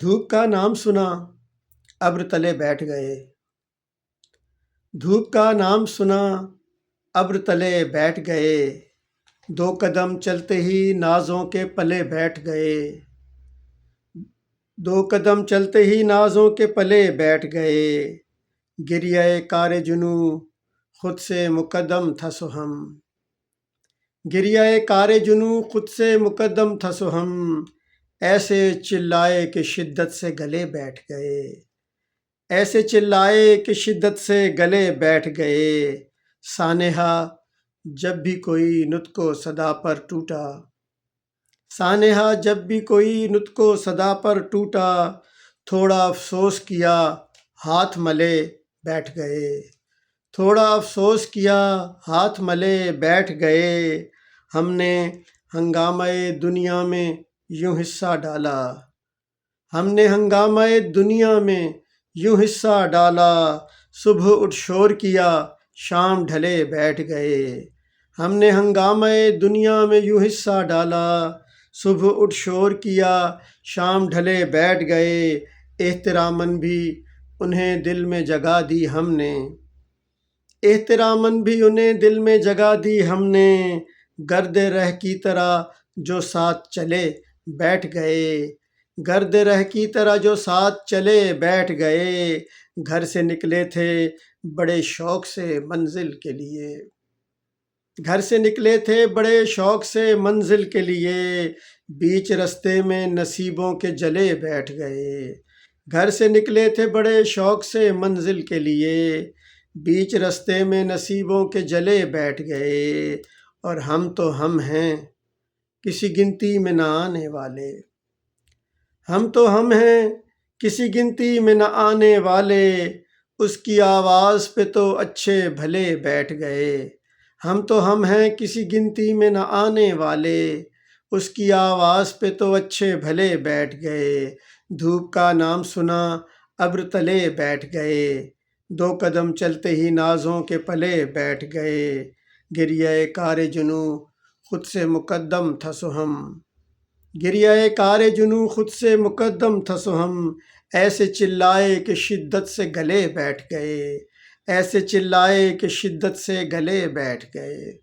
دھوپ کا نام سنا ابر تلے بیٹھ گئے۔ دھوپ کا نام سنا ابر تلے بیٹھ گئے، دو قدم چلتے ہی نازوں کے پلے بیٹھ گئے۔ دو قدم چلتے ہی نازوں کے پلے بیٹھ گئے، گریہ کار جنوں خود سے مقدم تھا سو ہم۔ گریہ کار جنوں خود سے مقدم تھا سو ہم، ایسے چلائے کہ شدت سے گلے بیٹھ گئے۔ ایسے چلائے کہ شدت سے گلے بیٹھ گئے، سانحہ جب بھی کوئی نطق و صدا پر ٹوٹا۔ سانحہ جب بھی کوئی نطق و صدا پر ٹوٹا، تھوڑا افسوس کیا ہاتھ ملے بیٹھ گئے۔ تھوڑا افسوس کیا ہاتھ ملے بیٹھ گئے، ہم نے ہنگامہ دنیا میں یوں حصہ ڈالا۔ ہم نے ہنگامہ دنیا میں یوں حصہ ڈالا، صبح اٹھ شور کیا شام ڈھلے بیٹھ گئے۔ ہم نے ہنگامہ دنیا میں یوں حصہ ڈالا، صبح اٹھ شور کیا شام ڈھلے بیٹھ گئے، احتراماً بھی انہیں دل میں جگہ دی ہم نے۔ احتراماً بھی انہیں دل میں جگہ دی ہم نے، گرد رہ کی طرح جو ساتھ چلے بیٹھ گئے۔ گرد رہ کی طرح جو ساتھ چلے بیٹھ گئے، گھر سے نکلے تھے بڑے شوق سے منزل کے لیے۔ گھر سے نکلے تھے بڑے شوق سے منزل کے لیے، بیچ رستے میں نصیبوں کے جلے بیٹھ گئے۔ گھر سے نکلے تھے بڑے شوق سے منزل کے لیے، بیچ رستے میں نصیبوں کے جلے بیٹھ گئے، اور ہم تو ہم ہیں کسی گنتی میں نہ آنے والے۔ ہم تو ہم ہیں کسی گنتی میں نہ آنے والے، اس کی آواز پہ تو اچھے بھلے بیٹھ گئے۔ ہم تو ہم ہیں کسی گنتی میں نہ آنے والے، اس کی آواز پہ تو اچھے بھلے بیٹھ گئے۔ دھوپ کا نام سنا ابر تلے بیٹھ گئے، دو قدم چلتے ہی نازوں کے پلے بیٹھ گئے، گریہ کار جنوں خود سے مقدم تھا سو ہم۔ گریہ کار جنوں خود سے مقدم تھا سو ہم، ایسے چلائے کہ شدت سے گلے بیٹھ گئے۔ ایسے چلائے کہ شدت سے گلے بیٹھ گئے۔